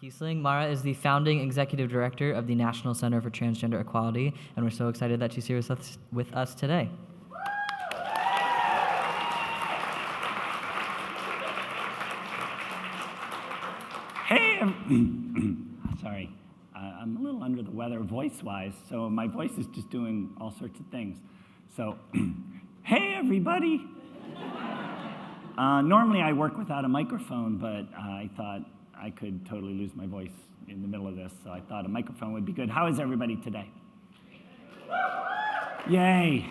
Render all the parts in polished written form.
Keisling. Mara is the founding executive director of the National Center for Transgender Equality, and we're so excited that she's here with us today. Hey, sorry, I'm a little under the weather voice-wise, so my voice is just doing all sorts of things. So, hey everybody. Normally I work without a microphone, but I thought I could totally lose my voice in the middle of this, so I thought a microphone would be good. How is everybody today? Yay,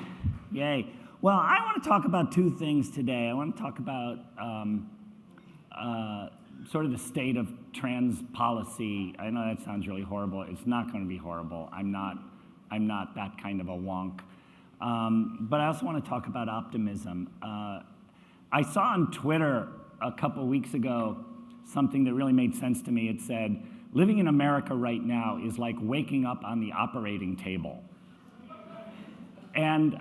yay. Well, I want to talk about two things today. I want to talk about sort of the state of trans policy. I know that sounds really horrible. It's not going to be horrible. I'm not that kind of a wonk. But I also want to talk about optimism. I saw on Twitter a couple weeks ago something that really made sense to me. It said, living in America right now is like waking up on the operating table. And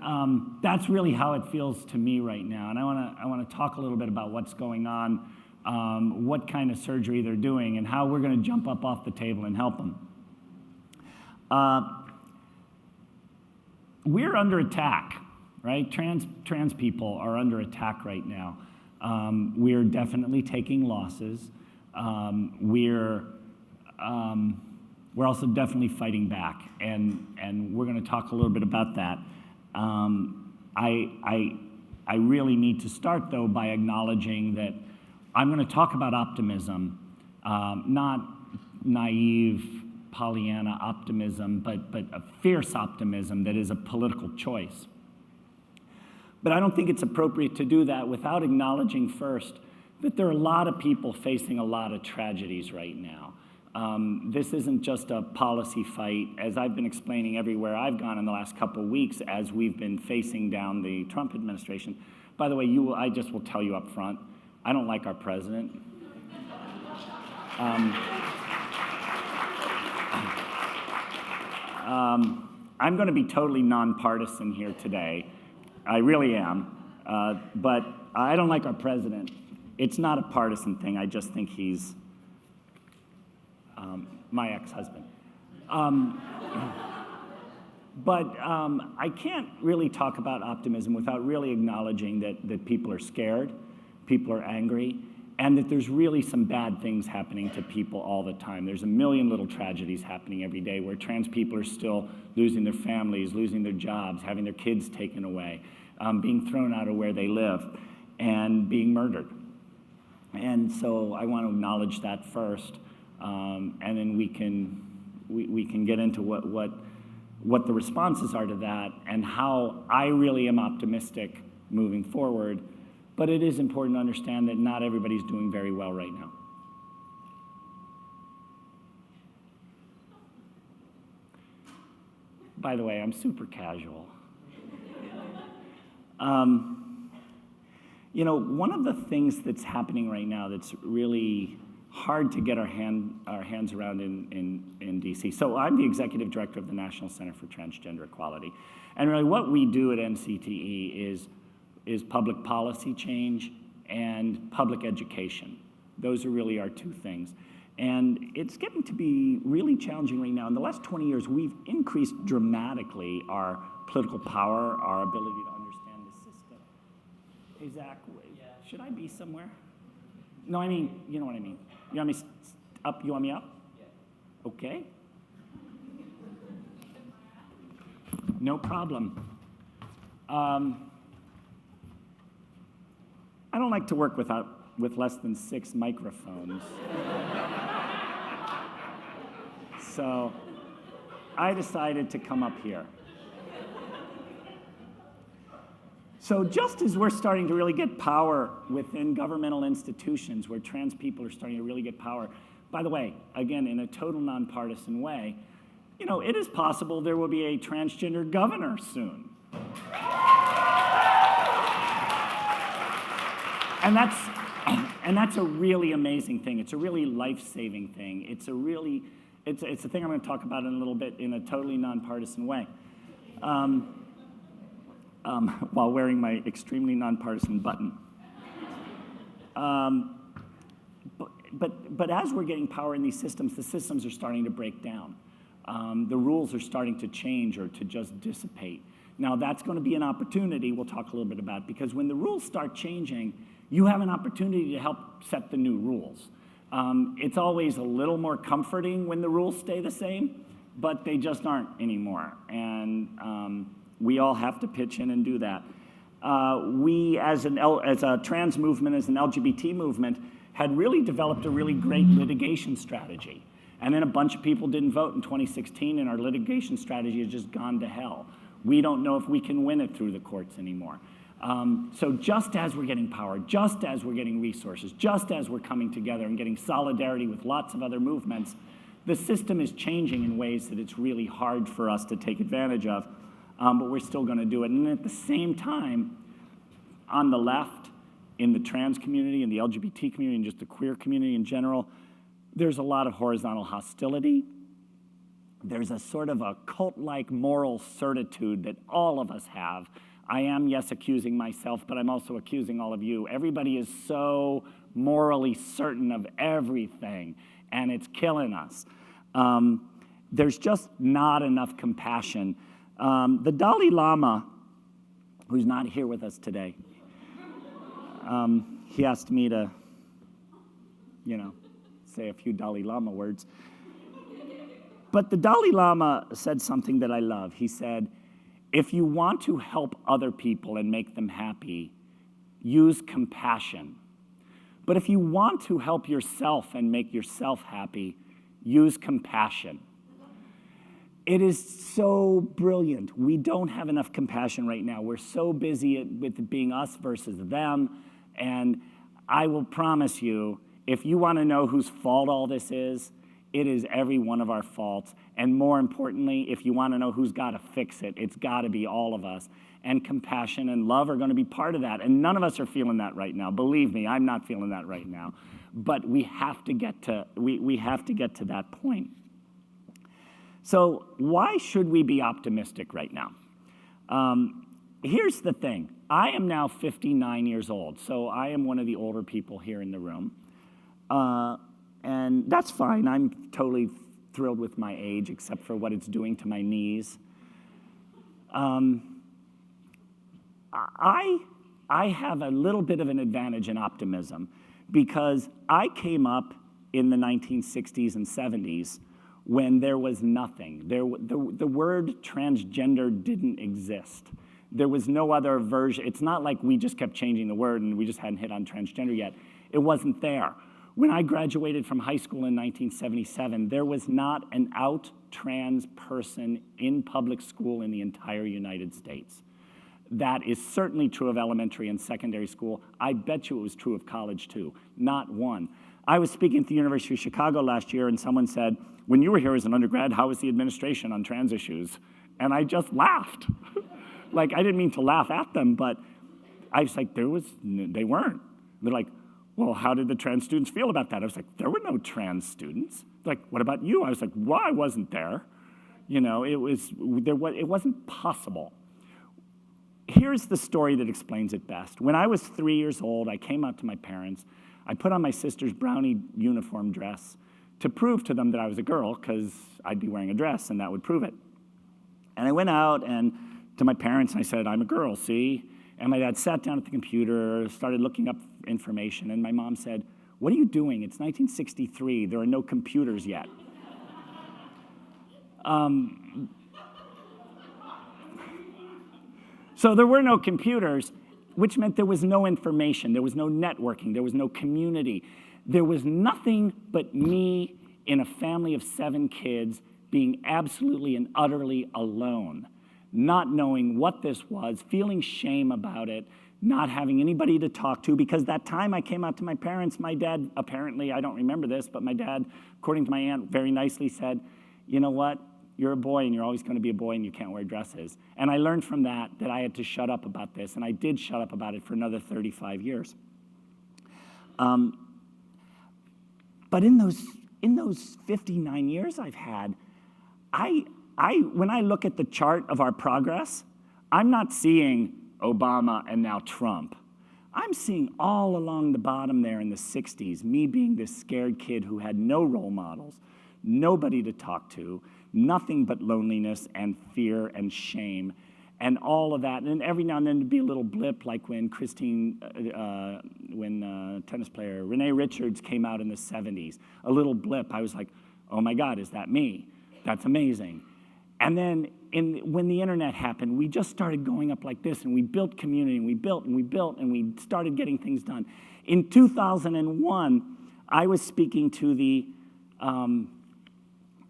that's really how it feels to me right now. And I want to talk a little bit about what's going on, what kind of surgery they're doing, and how we're going to jump up off the table and help them. We're under attack, right? Trans people are under attack right now. We're definitely taking losses. We're also definitely fighting back, and we're going to talk a little bit about that. I really need to start, though, by acknowledging that I'm going to talk about optimism, not naive Pollyanna optimism, but a fierce optimism that is a political choice. But I don't think it's appropriate to do that without acknowledging first that there are a lot of people facing a lot of tragedies right now. This isn't just a policy fight, as I've been explaining everywhere I've gone in the last couple of weeks as we've been facing down the Trump administration. By the way, I just will tell you up front, I don't like our president. I'm going to be totally nonpartisan here today. I really am. But I don't like our president. It's not a partisan thing. I just think he's my ex-husband. But I can't really talk about optimism without really acknowledging that people are scared, people are angry, and that there's really some bad things happening to people all the time. There's a million little tragedies happening every day where trans people are still losing their families, losing their jobs, having their kids taken away, being thrown out of where they live, and being murdered. And so I want to acknowledge that first, and then we can get into what the responses are to that and how I really am optimistic moving forward. But it is important to understand that not everybody's doing very well right now. By the way, I'm super casual. You know, one of the things that's happening right now that's really hard to get our hands around in DC. So I'm the executive director of the National Center for Transgender Equality. And really what we do at NCTE is public policy change and public education. Those are really our two things. And it's getting to be really challenging right now. In the last 20 years, we've increased dramatically our political power, our ability to understand the system. Hey, Zach, should I be somewhere? No, I mean, you know what I mean. You want me up? You want me up? Yeah. Okay. No problem. I don't like to work with less than 6 microphones. So I decided to come up here. So just as we're starting to really get power within governmental institutions where trans people are starting to really get power, by the way, again, in a total nonpartisan way, you know, it is possible there will be a transgender governor soon. And that's a really amazing thing. It's a really life-saving thing. It's a thing I'm going to talk about in a little bit in a totally nonpartisan way. While wearing my extremely nonpartisan button. but as we're getting power in these systems, the systems are starting to break down. The rules are starting to change or to just dissipate. Now, that's going to be an opportunity we'll talk a little bit about, because when the rules start changing, you have an opportunity to help set the new rules. It's always a little more comforting when the rules stay the same, but they just aren't anymore. And we all have to pitch in and do that. We, as a trans movement, as an LGBT movement, had really developed a really great litigation strategy. And then a bunch of people didn't vote in 2016, and our litigation strategy has just gone to hell. We don't know if we can win it through the courts anymore. So just as we're getting power, just as we're getting resources, just as we're coming together and getting solidarity with lots of other movements, the system is changing in ways that it's really hard for us to take advantage of, but we're still going to do it. And at the same time, on the left, in the trans community, in the LGBT community, and just the queer community in general, there's a lot of horizontal hostility. There's a sort of a cult-like moral certitude that all of us have. I am, yes, accusing myself, but I'm also accusing all of you. Everybody is so morally certain of everything, and it's killing us. There's just not enough compassion. The Dalai Lama, who's not here with us today, he asked me to, say a few Dalai Lama words. But the Dalai Lama said something that I love. He said, if you want to help other people and make them happy, use compassion. But if you want to help yourself and make yourself happy, use compassion. It is so brilliant. We don't have enough compassion right now. We're so busy with being us versus them. And I will promise you, if you want to know whose fault all this is, it is every one of our faults. And more importantly, if you want to know who's got to fix it, it's got to be all of us. And compassion and love are going to be part of that. And none of us are feeling that right now. Believe me, I'm not feeling that right now. But we have to get to that point. So why should we be optimistic right now? Here's the thing. I am now 59 years old, so I am one of the older people here in the room. And that's fine. I'm totally thrilled with my age, except for what it's doing to my knees. I have a little bit of an advantage in optimism because I came up in the 1960s and 70s when there was nothing. The word transgender didn't exist. There was no other version. It's not like we just kept changing the word and we just hadn't hit on transgender yet. It wasn't there. When I graduated from high school in 1977, there was not an out trans person in public school in the entire United States. That is certainly true of elementary and secondary school. I bet you it was true of college too. Not one. I was speaking at the University of Chicago last year and someone said, when you were here as an undergrad, how was the administration on trans issues? And I just laughed. Like, I didn't mean to laugh at them, but I was like, they weren't. They're like, well, how did the trans students feel about that? I was like, there were no trans students. They're like, what about you? I was like, well, I wasn't there. It wasn't possible. Here's the story that explains it best. When I was 3 years old, I came out to my parents. I put on my sister's brownie uniform dress to prove to them that I was a girl, because I'd be wearing a dress, and that would prove it. And I went out and to my parents, and I said, I'm a girl, see? And my dad sat down at the computer, started looking up information, and my mom said, what are you doing? It's 1963. There are no computers yet. So there were no computers, which meant there was no information. There was no networking. There was no community. There was nothing but me in a family of 7 kids being absolutely and utterly alone, not knowing what this was, feeling shame about it, not having anybody to talk to, because that time I came out to my parents, my dad, apparently, I don't remember this, but my dad, according to my aunt, very nicely said, you know what? You're a boy, and you're always going to be a boy, and you can't wear dresses. And I learned from that I had to shut up about this, and I did shut up about it for another 35 years. But in those 59 years I've had, when I look at the chart of our progress, I'm not seeing Obama and now Trump. I'm seeing all along the bottom there in the 60s, me being this scared kid who had no role models, nobody to talk to, nothing but loneliness and fear and shame and all of that. And every now and then there'd be a little blip, like when tennis player Renee Richards came out in the 70s, a little blip. I was like, oh my God, is that me? That's amazing. And then when the internet happened, we just started going up like this, and we built community, and we built, and we built, and we started getting things done. In 2001, I was speaking to the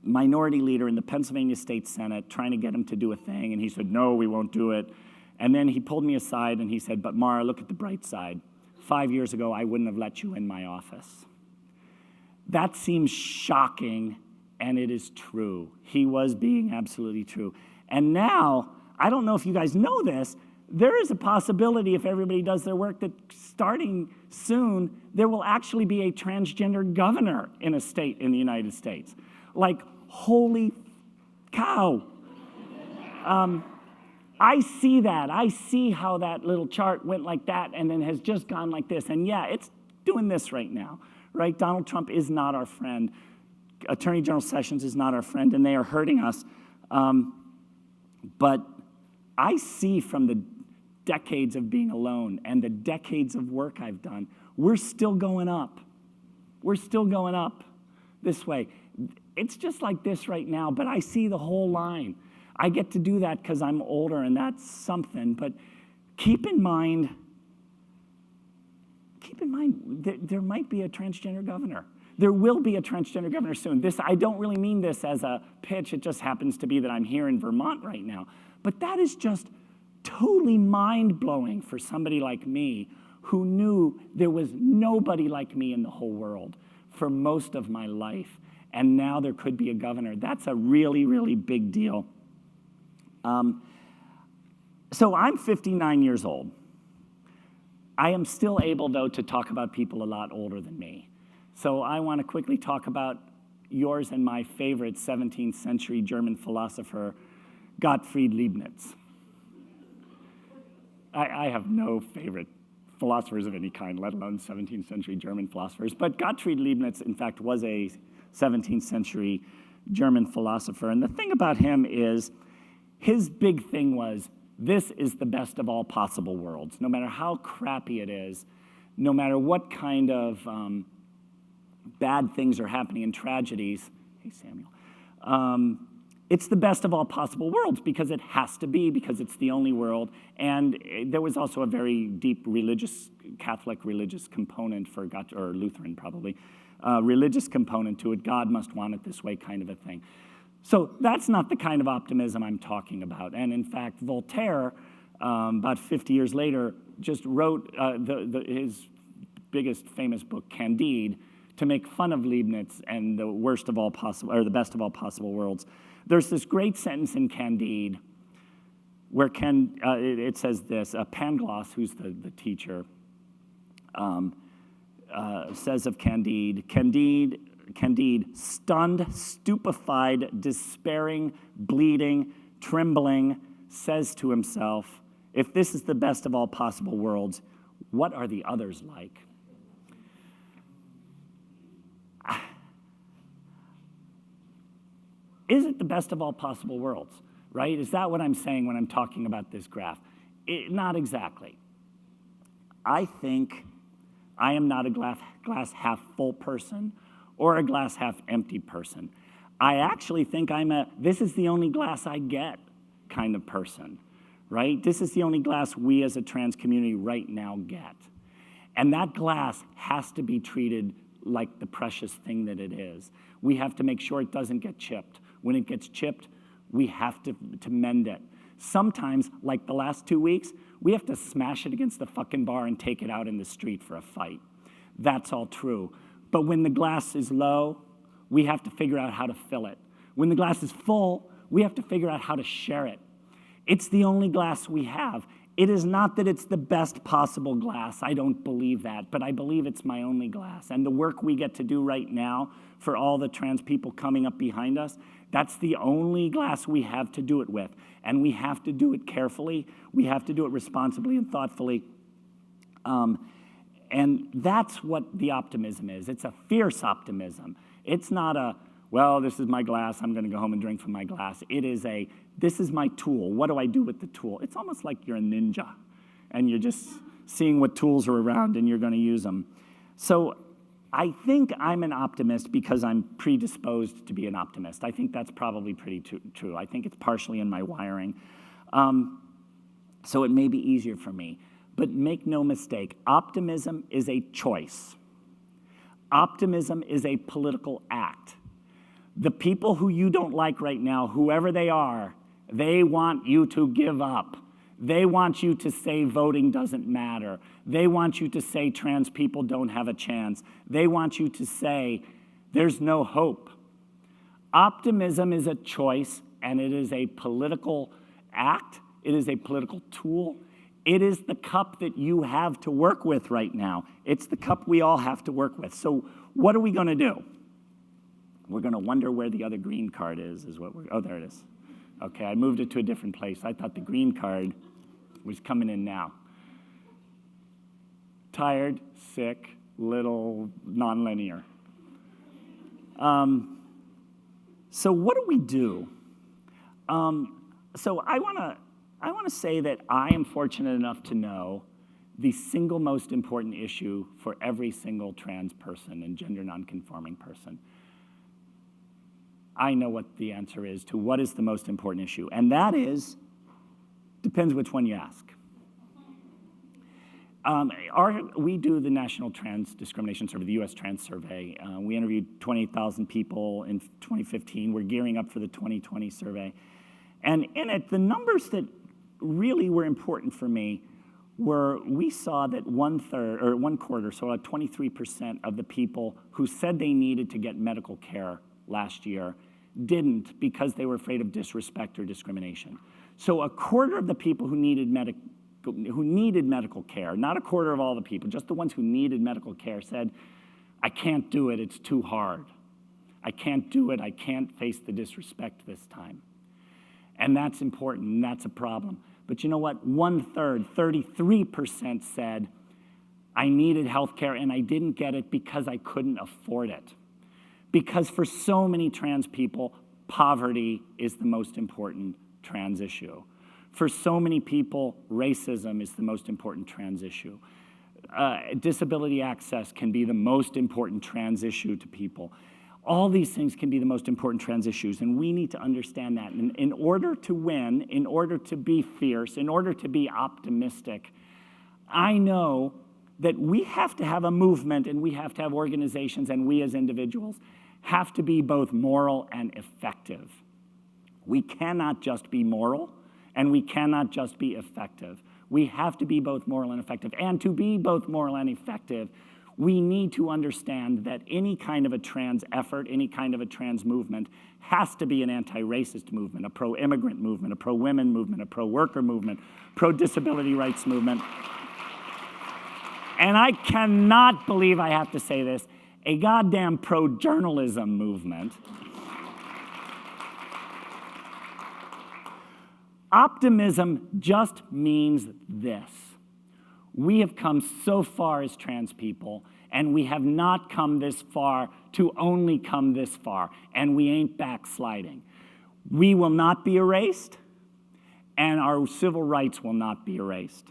minority leader in the Pennsylvania State Senate, trying to get him to do a thing, and he said, no, we won't do it. And then he pulled me aside, and he said, but Mara, look at the bright side. 5 years ago, I wouldn't have let you in my office. That seems shocking, and it is true. He was being absolutely true. And now, I don't know if you guys know this, there is a possibility, if everybody does their work, that starting soon, there will actually be a transgender governor in a state in the United States. Like, holy cow. I see that. I see how that little chart went like that and then has just gone like this. And yeah, it's doing this right now, right? Donald Trump is not our friend. Attorney General Sessions is not our friend, and they are hurting us. But I see from the decades of being alone and the decades of work I've done, we're still going up. We're still going up this way. It's just like this right now, but I see the whole line. I get to do that because I'm older, and that's something. But keep in mind, there might be a transgender governor. There will be a transgender governor soon. I don't really mean this as a pitch. It just happens to be that I'm here in Vermont right now. But that is just totally mind-blowing for somebody like me who knew there was nobody like me in the whole world for most of my life. And now there could be a governor. That's a really, really big deal. So I'm 59 years old. I am still able, though, to talk about people a lot older than me. So I want to quickly talk about yours and my favorite 17th century German philosopher, Gottfried Leibniz. I have no favorite philosophers of any kind, let alone 17th century German philosophers. But Gottfried Leibniz, in fact, was a 17th century German philosopher. And the thing about him is, his big thing was, this is the best of all possible worlds. No matter how crappy it is, no matter what kind of bad things are happening and tragedies, hey, Samuel, it's the best of all possible worlds because it has to be, because it's the only world. And there was also a very deep Catholic religious component for or Lutheran probably, religious component to it. God must want it this way kind of a thing. So that's not the kind of optimism I'm talking about. And in fact, Voltaire, about 50 years later, just wrote his biggest famous book, Candide, to make fun of Leibniz and the worst of all possible, or the best of all possible worlds. There's this great sentence in Candide where it says this, Pangloss, who's the teacher, says of Candide, stunned, stupefied, despairing, bleeding, trembling, says to himself, if this is the best of all possible worlds, what are the others like? Is it the best of all possible worlds, right? Is that what I'm saying when I'm talking about this graph? Not exactly. I think I am not a glass half full person or a glass half empty person. I actually think I'm this is the only glass I get kind of person, right? This is the only glass we as a trans community right now get. And that glass has to be treated like the precious thing that it is. We have to make sure it doesn't get chipped. When it gets chipped, we have to mend it. Sometimes, like the last 2 weeks, we have to smash it against the fucking bar and take it out in the street for a fight. That's all true. But when the glass is low, we have to figure out how to fill it. When the glass is full, we have to figure out how to share it. It's the only glass we have. It is not that it's the best possible glass. I don't believe that, but I believe it's my only glass. And the work we get to do right now for all the trans people coming up behind us, that's the only glass we have to do it with. And we have to do it carefully. We have to do it responsibly and thoughtfully. And that's what the optimism is. It's a fierce optimism. It's not a, well, this is my glass, I'm going to go home and drink from my glass. It is a, this is my tool. What do I do with the tool? It's almost like you're a ninja, and you're just seeing what tools are around, and you're going to use them. So I think I'm an optimist because I'm predisposed to be an optimist. I think that's probably pretty true. I think it's partially in my wiring. So it may be easier for me. But make no mistake, optimism is a choice. Optimism is a political act. The people who you don't like right now, whoever they are, they want you to give up. They want you to say voting doesn't matter. They want you to say trans people don't have a chance. They want you to say there's no hope. Optimism is a choice, and it is a political act. It is a political tool. It is the cup that you have to work with right now. It's the cup we all have to work with. So what are we going to do? We're going to wonder where the other green card is what we're, oh, there it is. Okay, I moved it to a different place. I thought the green card was coming in now. Tired, sick, little, nonlinear. So what do we do? So I want to say that I am fortunate enough to know the single most important issue for every single trans person and gender nonconforming person. I know what the answer is to what is the most important issue, and that is, depends which one you ask. We do the National Trans Discrimination Survey, the US Trans Survey. We interviewed 28,000 people in 2015. We're gearing up for the 2020 survey. And in it, the numbers that really were important for me were, we saw that one quarter, so about 23% of the people who said they needed to get medical care last year didn't because they were afraid of disrespect or discrimination. So a quarter of the people who needed medical care, not a quarter of all the people, just the ones who needed medical care, said, I can't do it, it's too hard. I can't do it, I can't face the disrespect this time. And that's important, and that's a problem. But you know what? 1/3, 33% said, I needed health care and I didn't get it because I couldn't afford it. Because for so many trans people, poverty is the most important trans issue. For so many people, racism is the most important trans issue. Disability access can be the most important trans issue to people. All these things can be the most important trans issues, and we need to understand that. And in order to win, in order to be fierce, in order to be optimistic, I know that we have to have a movement, and we have to have organizations, and we as individuals have to be both moral and effective. We cannot just be moral, and we cannot just be effective. We have to be both moral and effective. And to be both moral and effective, we need to understand that any kind of a trans effort, any kind of a trans movement has to be an anti-racist movement, a pro-immigrant movement, a pro-women movement, a pro-worker movement, pro-disability rights movement. And I cannot believe I have to say this, a goddamn pro-journalism movement. Optimism just means this. We have come so far as trans people, and we have not come this far to only come this far, and we ain't backsliding. We will not be erased, and our civil rights will not be erased.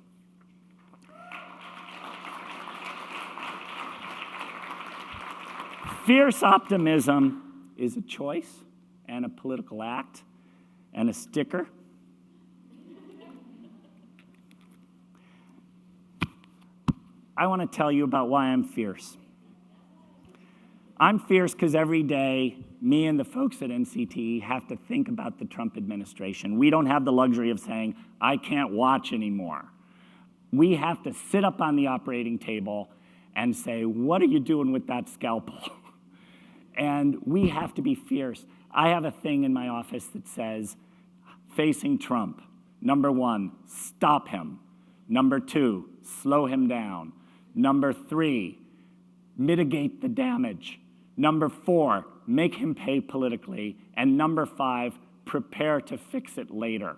Fierce optimism is a choice and a political act and a sticker. I want to tell you about why I'm fierce. I'm fierce because every day, me and the folks at NCTE have to think about the Trump administration. We don't have the luxury of saying, I can't watch anymore. We have to sit up on the operating table and say, what are you doing with that scalpel? And we have to be fierce. I have a thing in my office that says, facing Trump, number 1, stop him. Number 2, slow him down. Number 3, mitigate the damage. Number 4, make him pay politically. And number 5, prepare to fix it later.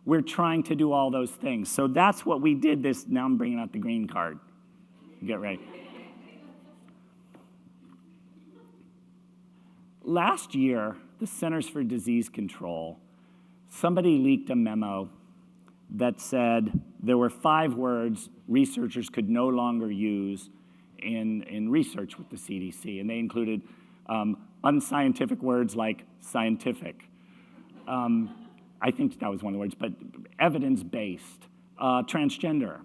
We're trying to do all those things. So that's what we did this. Now I'm bringing out the green card. Get ready. Last year, the Centers for Disease Control, somebody leaked a memo that said there were 5 words researchers could no longer use in research with the CDC, and they included unscientific words like scientific. I think that was one of the words, but evidence-based, transgender.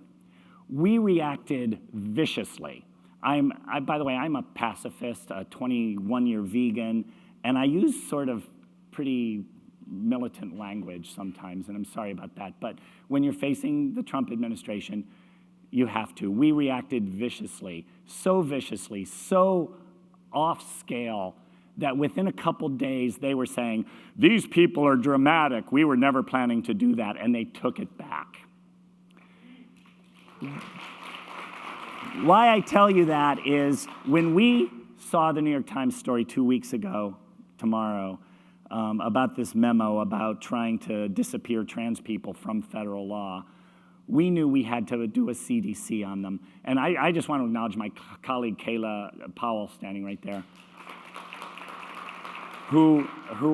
We reacted viciously. By the way, I'm a pacifist, a 21-year vegan, and I use sort of pretty militant language sometimes, and I'm sorry about that. But when you're facing the Trump administration, you have to. We reacted viciously, so off scale, that within a couple days they were saying, these people are dramatic. We were never planning to do that, and they took it back. Why I tell you that is when we saw the New York Times story 2 weeks ago, tomorrow, about this memo about trying to disappear trans people from federal law, we knew we had to do a CDC on them. And I just want to acknowledge my colleague Kayla Powell standing right there, who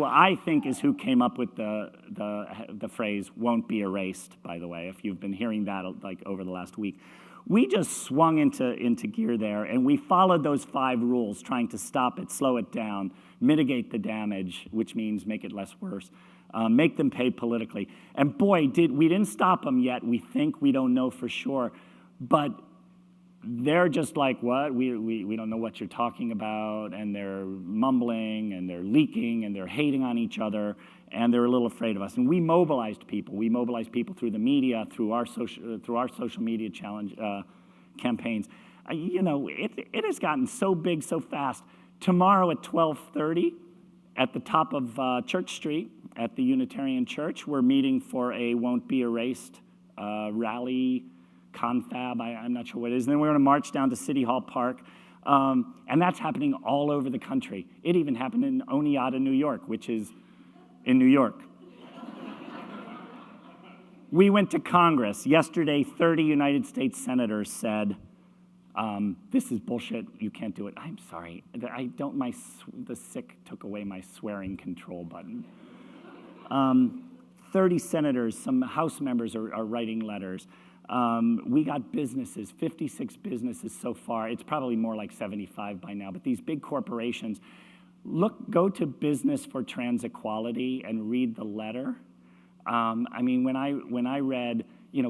I think is who came up with the phrase "won't be erased." By the way, if you've been hearing that like over the last week, we just swung into gear there, and we followed those 5 rules, trying to stop it, slow it down, mitigate the damage, which means make it less worse, make them pay politically. And boy, we didn't stop them yet. We think, we don't know for sure, but they're just like, what? We don't know what you're talking about, and they're mumbling, and they're leaking, and they're hating on each other, and they're a little afraid of us. And we mobilized people. We mobilized people through the media, through our social media challenge campaigns. It has gotten so big so fast. Tomorrow at 12:30, at the top of Church Street at the Unitarian Church, we're meeting for a Won't Be Erased rally, confab, I'm not sure what it is. And then we're going to march down to City Hall Park. And that's happening all over the country. It even happened in Oneonta, New York, which is in New York. We went to Congress. Yesterday, 30 United States senators said, this is bullshit, you can't do it. I'm sorry, the sick took away my swearing control button. 30 senators, some House members are writing letters. We got businesses, 56 businesses so far. It's probably more like 75 by now, but these big corporations, go to Business for Trans Equality and read the letter. I mean, when I read,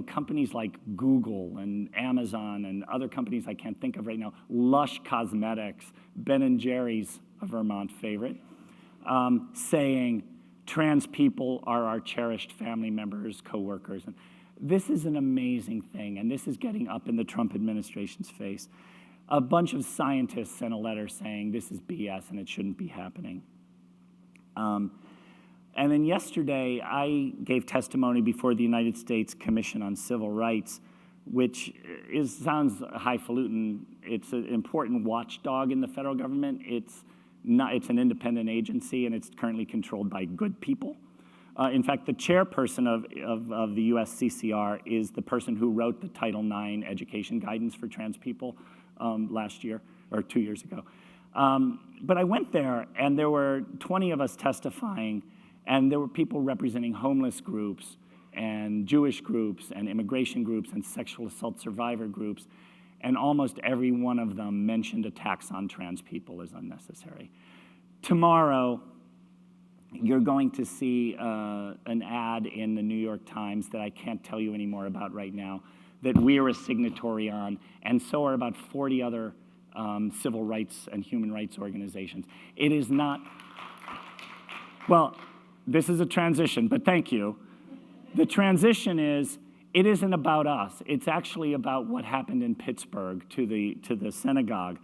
companies like Google and Amazon and other companies I can't think of right now, Lush Cosmetics, Ben & Jerry's, a Vermont favorite, saying trans people are our cherished family members, coworkers. And this is an amazing thing, and this is getting up in the Trump administration's face. A bunch of scientists sent a letter saying this is BS and it shouldn't be happening. And then yesterday, I gave testimony before the United States Commission on Civil Rights, which sounds highfalutin. It's an important watchdog in the federal government. It's an independent agency, and it's currently controlled by good people. In fact, the chairperson of the USCCR is the person who wrote the Title IX education guidance for trans people last year, or 2 years ago. But I went there, and there were 20 of us testifying, and there were people representing homeless groups, and Jewish groups, and immigration groups, and sexual assault survivor groups, and almost every one of them mentioned attacks on trans people as unnecessary. Tomorrow, you're going to see an ad in the New York Times that I can't tell you any more about right now, that we are a signatory on, and so are about 40 other civil rights and human rights organizations. It is not, well, this is a transition, but thank you. The transition is, it isn't about us. It's actually about what happened in Pittsburgh to the synagogue.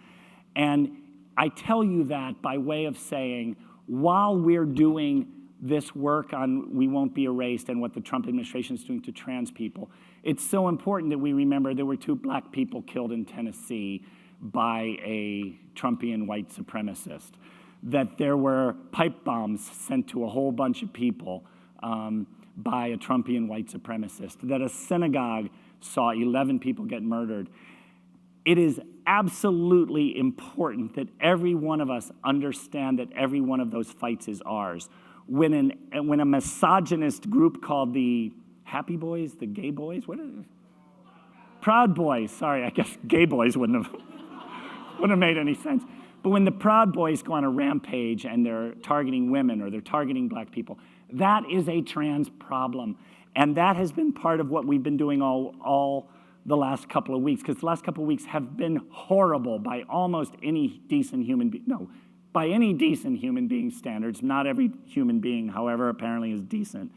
And I tell you that by way of saying, while we're doing this work on We Won't Be Erased and what the Trump administration is doing to trans people, it's so important that we remember there were 2 black people killed in Tennessee by a Trumpian white supremacist, that there were pipe bombs sent to a whole bunch of people by a Trumpian white supremacist, that a synagogue saw 11 people get murdered. It is absolutely important that every one of us understand that every one of those fights is ours. When a misogynist group called the Happy Boys, the Gay Boys, what is it? Proud Boys, sorry, I guess Gay Boys wouldn't have made any sense. But when the Proud Boys go on a rampage and they're targeting women or they're targeting black people, that is a trans problem. And that has been part of what we've been doing all the last couple of weeks, because the last couple of weeks have been horrible by almost any decent human being. No, by any decent human being standards. Not every human being, however, apparently is decent.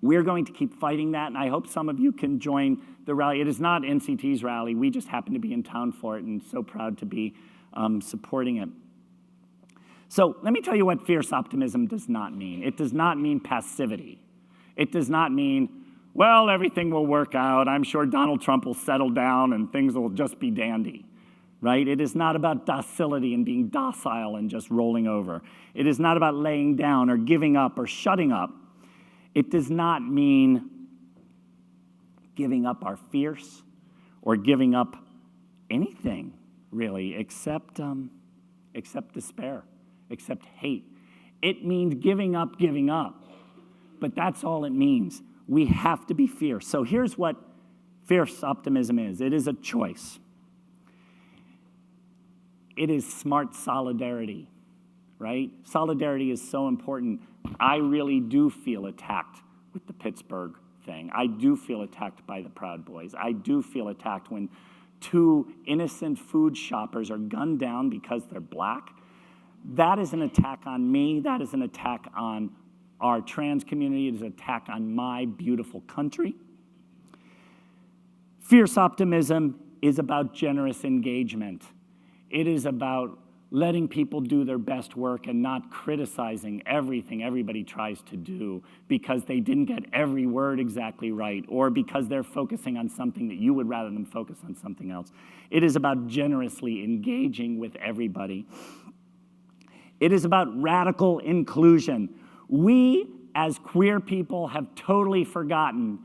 We're going to keep fighting that, and I hope some of you can join the rally. It is not NCT's rally. We just happen to be in town for it, and so proud to be supporting it. So let me tell you what fierce optimism does not mean. It does not mean passivity. It does not mean, well, everything will work out. I'm sure Donald Trump will settle down and things will just be dandy, right? It is not about docility and being docile and just rolling over. It is not about laying down or giving up or shutting up. It does not mean giving up our fears or giving up anything, really, except despair, except hate. It means giving up, but that's all it means. We have to be fierce. So here's what fierce optimism is. It is a choice. It is smart solidarity, right? Solidarity is so important. I really do feel attacked with the Pittsburgh thing. I do feel attacked by the Proud Boys. I do feel attacked when 2 innocent food shoppers are gunned down because they're black. That is an attack on me. That is an attack on our trans community. It is an attack on my beautiful country. Fierce optimism is about generous engagement. It is about letting people do their best work and not criticizing everything everybody tries to do because they didn't get every word exactly right or because they're focusing on something that you would rather them focus on something else. It is about generously engaging with everybody. It is about radical inclusion. We, as queer people, have totally forgotten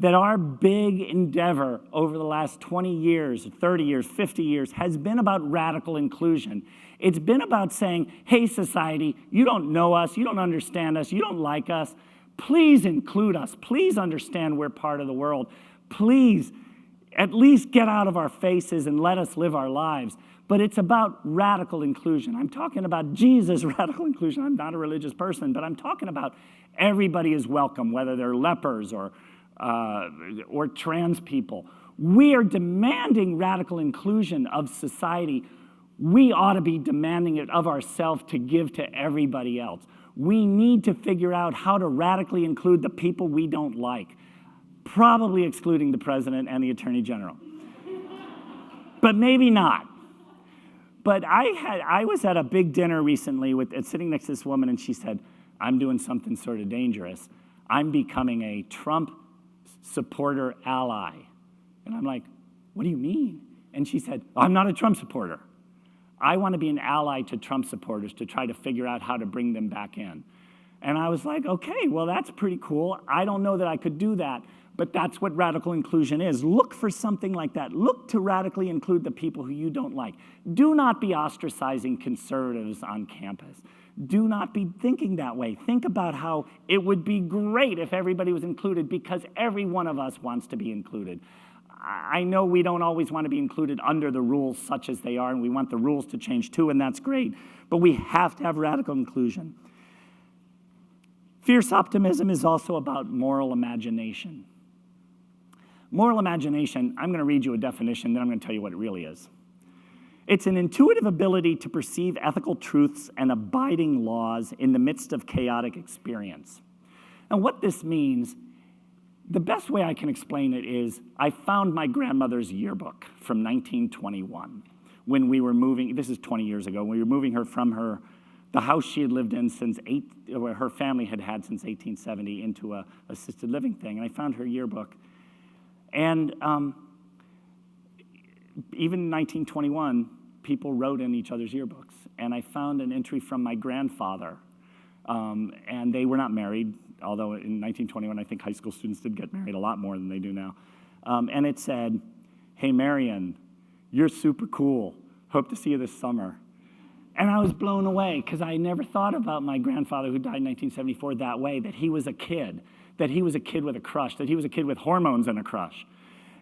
that our big endeavor over the last 20 years, 30 years, 50 years has been about radical inclusion. It's been about saying, hey, society, you don't know us, you don't understand us, you don't like us. Please include us. Please understand we're part of the world. Please at least get out of our faces and let us live our lives. But it's about radical inclusion. I'm talking about Jesus' radical inclusion. I'm not a religious person, but I'm talking about everybody is welcome, whether they're lepers or trans people. We are demanding radical inclusion of society. We ought to be demanding it of ourselves to give to everybody else. We need to figure out how to radically include the people we don't like, probably excluding the president and the attorney general. But maybe not. But I was at a big dinner recently sitting next to this woman, and she said, I'm doing something sort of dangerous. I'm becoming a Trump supporter ally. And I'm like, what do you mean? And she said, I'm not a Trump supporter. I want to be an ally to Trump supporters to try to figure out how to bring them back in. And I was like, okay, well, that's pretty cool. I don't know that I could do that, but that's what radical inclusion is. Look for something like that. Look to radically include the people who you don't like. Do not be ostracizing conservatives on campus. Do not be thinking that way. Think about how it would be great if everybody was included because every one of us wants to be included. I know we don't always want to be included under the rules such as they are, and we want the rules to change too, and that's great. But we have to have radical inclusion. Fierce optimism is also about moral imagination. Moral imagination, I'm going to read you a definition, then I'm going to tell you what it really is. It's an intuitive ability to perceive ethical truths and abiding laws in the midst of chaotic experience. And what this means, the best way I can explain it is I found my grandmother's yearbook from 1921 when we were moving, this is 20 years ago, when we were moving her from the house she had lived in her family had since 1870 into a assisted living thing. And I found her yearbook. And even in 1921, people wrote in each other's yearbooks. And I found an entry from my grandfather And they were not married, although in 1921, I think high school students did get married a lot more than they do now. And it said, "Hey, Marion, you're super cool. Hope to see you this summer." And I was blown away because I never thought about my grandfather who died in 1974 that way, that he was a kid with a crush, that he was a kid with hormones and a crush,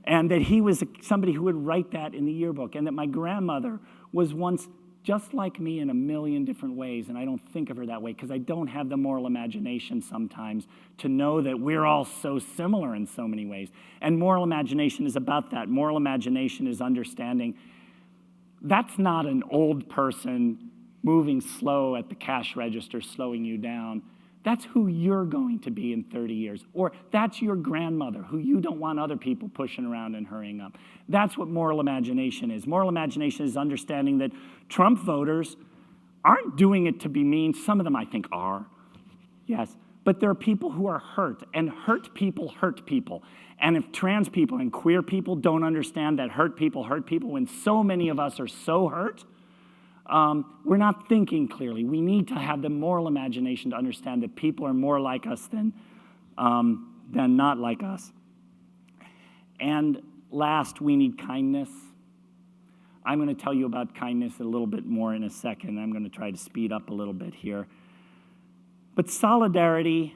and that he was somebody who would write that in the yearbook, and that my grandmother was once just like me in a million different ways, and I don't think of her that way because I don't have the moral imagination sometimes to know that we're all so similar in so many ways. And moral imagination is about that. Moral imagination is understanding that's not an old person moving slow at the cash register, slowing you down. That's who you're going to be in 30 years. Or that's your grandmother who you don't want other people pushing around and hurrying up. That's what moral imagination is. Moral imagination is understanding that Trump voters aren't doing it to be mean. Some of them I think are, yes. But there are people who are hurt, and hurt people hurt people. And if trans people and queer people don't understand that hurt people, when so many of us are so hurt, we're not thinking clearly. We need to have the moral imagination to understand that people are more like us than not like us. And last, we need kindness. I'm going to tell you about kindness a little bit more in a second. I'm going to try to speed up a little bit here. But solidarity,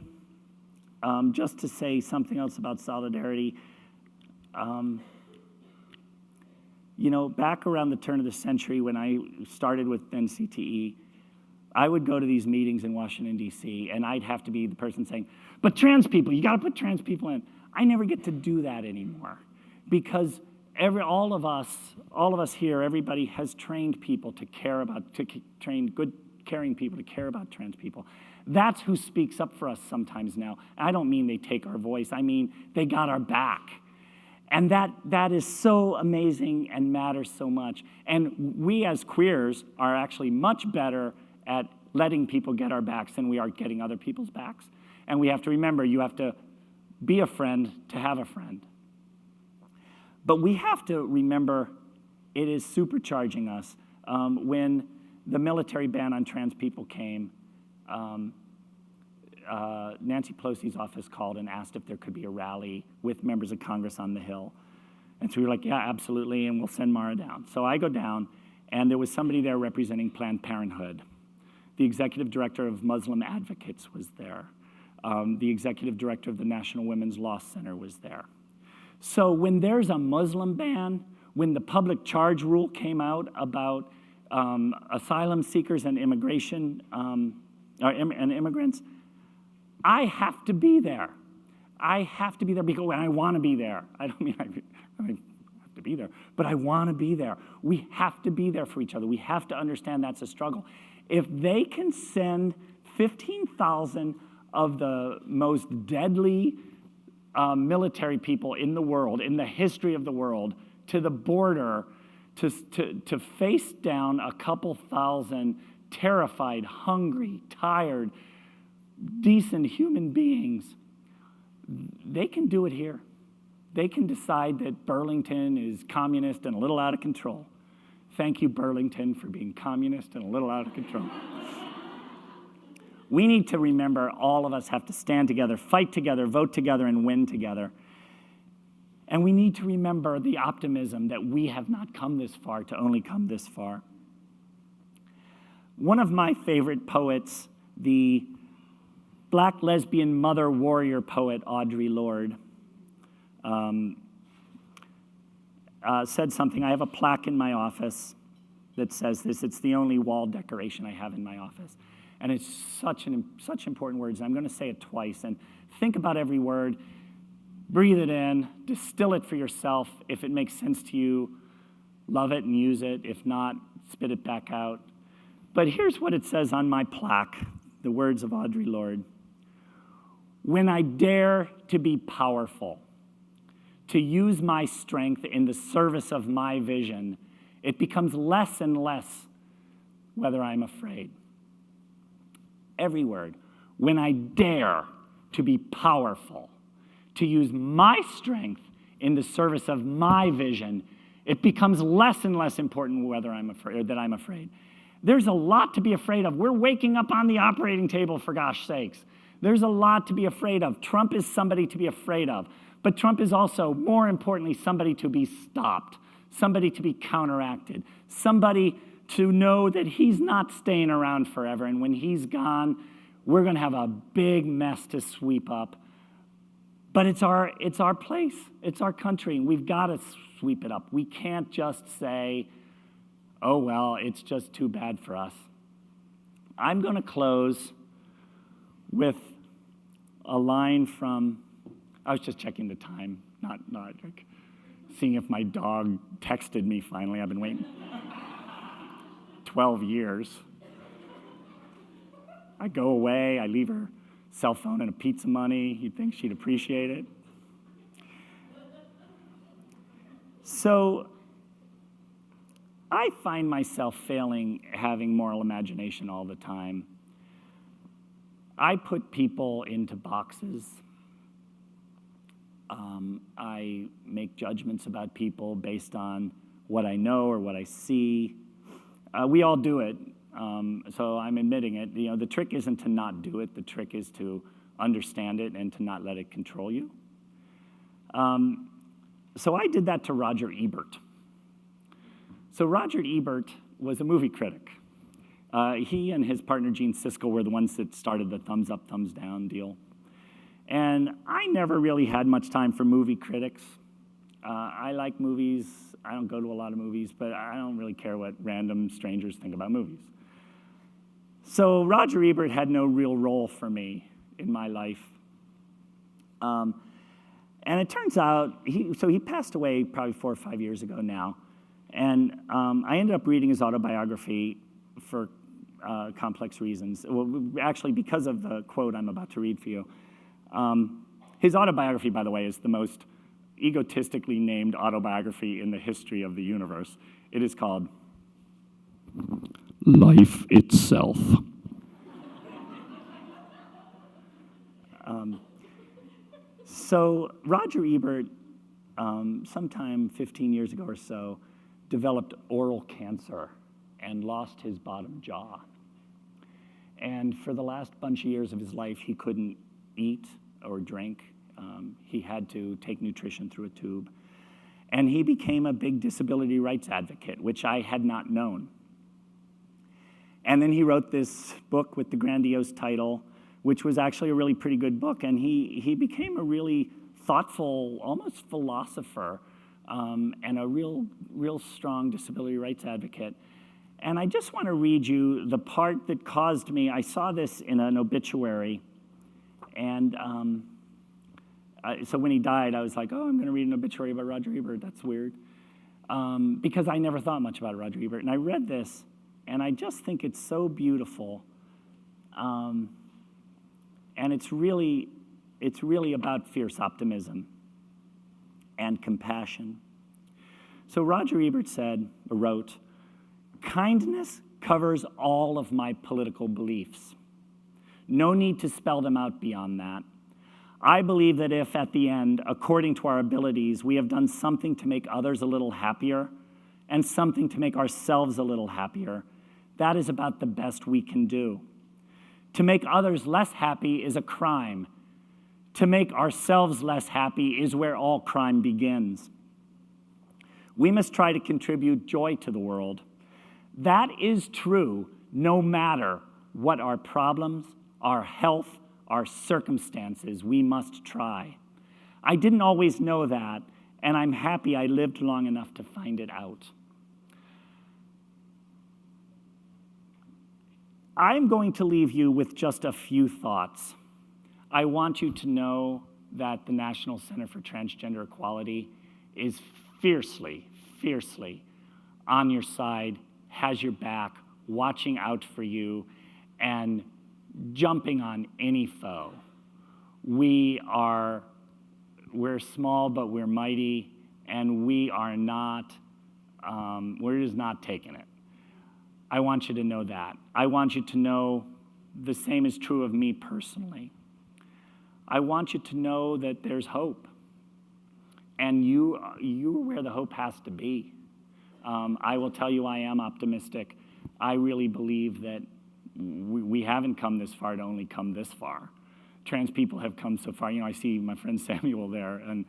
just to say something else about solidarity, back around the turn of the century when I started with NCTE, I would go to these meetings in Washington, D.C., and I'd have to be the person saying, "But trans people, you got to put trans people in." I never get to do that anymore because all of us here, everybody has trained people to train good, caring people to care about trans people. That's who speaks up for us sometimes now. I don't mean they take our voice. I mean they got our back. And that is so amazing and matters so much. And we as queers are actually much better at letting people get our backs than we are getting other people's backs. And we have to remember, you have to be a friend to have a friend. But we have to remember it is supercharging us. When the military ban on trans people came, Nancy Pelosi's office called and asked if there could be a rally with members of Congress on the Hill. And so we were like, yeah, absolutely, and we'll send Mara down. So I go down, and there was somebody there representing Planned Parenthood. The executive director of Muslim Advocates was there. The executive director of the National Women's Law Center was there. So when there's a Muslim ban, when the public charge rule came out about asylum seekers and immigration, and immigrants, I have to be there. I have to be there because I want to be there. I don't mean I have to be there, but I want to be there. We have to be there for each other. We have to understand that's a struggle. If they can send 15,000 of the most deadly military people in the world, in the history of the world, to the border to face down a couple thousand terrified, hungry, tired, decent human beings, they can do it here. They can decide that Burlington is communist and a little out of control. Thank you, Burlington, for being communist and a little out of control. We need to remember all of us have to stand together, fight together, vote together, and win together. And we need to remember the optimism that we have not come this far to only come this far. One of my favorite poets, the Black lesbian mother warrior poet Audre Lorde, said something. I have a plaque in my office that says this. It's the only wall decoration I have in my office. And it's such important words. And I'm going to say it twice. And think about every word. Breathe it in. Distill it for yourself. If it makes sense to you, love it and use it. If not, spit it back out. But here's what it says on my plaque, the words of Audre Lorde. When I dare to be powerful, to use my strength in the service of my vision, it becomes less and less whether I'm afraid. Every word. When I dare to be powerful, to use my strength in the service of my vision, it becomes less and less important whether I'm afraid or that I'm afraid. There's a lot to be afraid of. We're waking up on the operating table, for gosh sakes. There's a lot to be afraid of. Trump is somebody to be afraid of. But Trump is also, more importantly, somebody to be stopped, somebody to be counteracted, somebody to know that he's not staying around forever. And when he's gone, we're going to have a big mess to sweep up. But it's our place. It's our country. And we've got to sweep it up. We can't just say, oh, well, it's just too bad for us. I'm going to close with a line from, I was just checking the time, not like seeing if my dog texted me finally. I've been waiting 12 years. I go away, I leave her cell phone and a pizza money. You'd think she'd appreciate it. So I find myself failing having moral imagination all the time. I put people into boxes. I make judgments about people based on what I know or what I see. We all do it, so I'm admitting it. You know, the trick isn't to not do it. The trick is to understand it and to not let it control you. So I did that to Roger Ebert. So Roger Ebert was a movie critic. He and his partner Gene Siskel were the ones that started the thumbs up, thumbs down deal. And I never really had much time for movie critics. I like movies. I don't go to a lot of movies, but I don't really care what random strangers think about movies. So Roger Ebert had no real role for me in my life. And it turns out, he passed away probably 4 or 5 years ago now. And I ended up reading his autobiography for complex reasons. Well, actually, because of the quote I'm about to read for you. His autobiography, by the way, is the most egotistically named autobiography in the history of the universe. It is called Life Itself. So Roger Ebert, sometime 15 years ago or so, developed oral cancer and lost his bottom jaw. And for the last bunch of years of his life, he couldn't eat or drink. He had to take nutrition through a tube. And he became a big disability rights advocate, which I had not known. And then he wrote this book with the grandiose title, which was actually a really pretty good book. And he became a really thoughtful, almost philosopher, and a real strong disability rights advocate. And I just want to read you the part that caused me, I saw this in an obituary, and so when he died, I was like, oh, I'm going to read an obituary about Roger Ebert. That's weird. Because I never thought much about Roger Ebert. And I read this, and I just think it's so beautiful. And it's really about fierce optimism and compassion. So Roger Ebert wrote, kindness covers all of my political beliefs. No need to spell them out beyond that. I believe that if, at the end, according to our abilities, we have done something to make others a little happier and something to make ourselves a little happier, that is about the best we can do. To make others less happy is a crime. To make ourselves less happy is where all crime begins. We must try to contribute joy to the world. That is true no matter what our problems, our health, our circumstances. We must try. I didn't always know that, and I'm happy I lived long enough to find it out. I'm going to leave you with just a few thoughts. I want you to know that the National Center for Transgender Equality is fiercely, fiercely on your side, has your back, watching out for you, and jumping on any foe. We're small, but we're mighty, and we're just not taking it. I want you to know that. I want you to know the same is true of me personally. I want you to know that there's hope, and you are where the hope has to be. I will tell you I am optimistic. I really believe that we haven't come this far to only come this far. Trans people have come so far. I see my friend Samuel there, and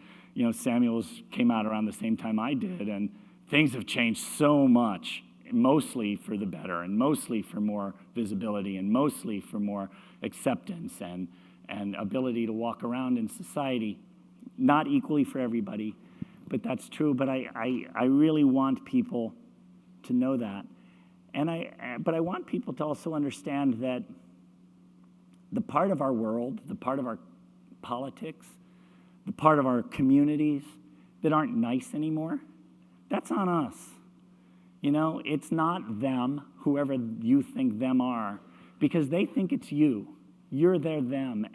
Samuel's came out around the same time I did, and things have changed so much, mostly for the better, and mostly for more visibility, and mostly for more acceptance and ability to walk around in society. Not equally for everybody, but that's true. But I really want people to know that. But I want people to also understand that the part of our world, the part of our politics, the part of our communities that aren't nice anymore, that's on us. It's not them, whoever you think them are, because they think it's you. You're their them.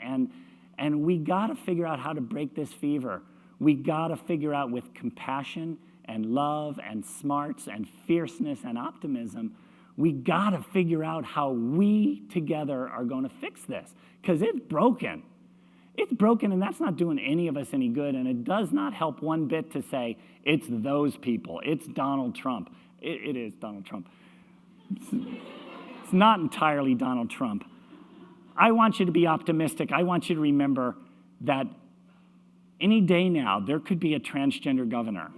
And we got to figure out how to break this fever. We got to figure out with compassion and love and smarts and fierceness and optimism, we got to figure out how we together are going to fix this, because it's broken. It's broken, and that's not doing any of us any good, and it does not help one bit to say, it's those people, it's Donald Trump. It is Donald Trump. It's not entirely Donald Trump. I want you to be optimistic. I want you to remember that any day now, there could be a transgender governor.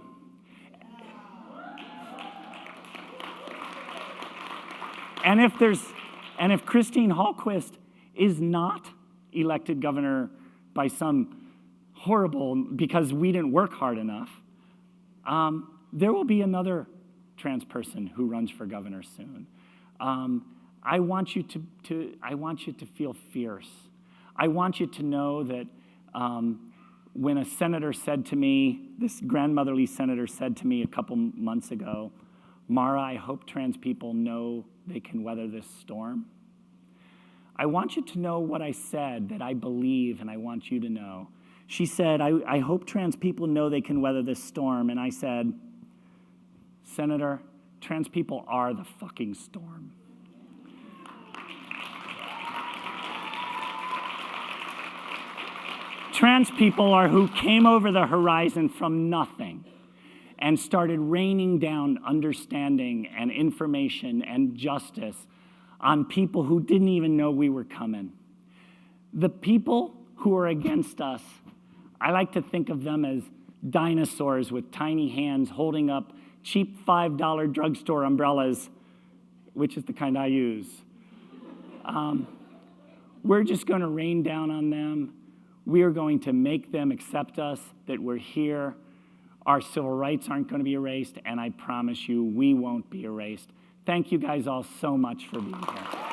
And if Christine Hallquist is not elected governor by some horrible, because we didn't work hard enough, there will be another trans person who runs for governor soon. I want you to feel fierce. I want you to know that when a senator said to me, this grandmotherly senator said to me a couple months ago, Mara, I hope trans people know they can weather this storm. I want you to know what I said, that I believe, and I want you to know. She said, I hope trans people know they can weather this storm. And I said, Senator, trans people are the fucking storm. Trans people are who came over the horizon from nothing and started raining down understanding and information and justice on people who didn't even know we were coming. The people who are against us, I like to think of them as dinosaurs with tiny hands holding up cheap $5 drugstore umbrellas, which is the kind I use. We're just going to rain down on them. We are going to make them accept us, that we're here. Our civil rights aren't going to be erased, and I promise you, we won't be erased. Thank you guys all so much for being here.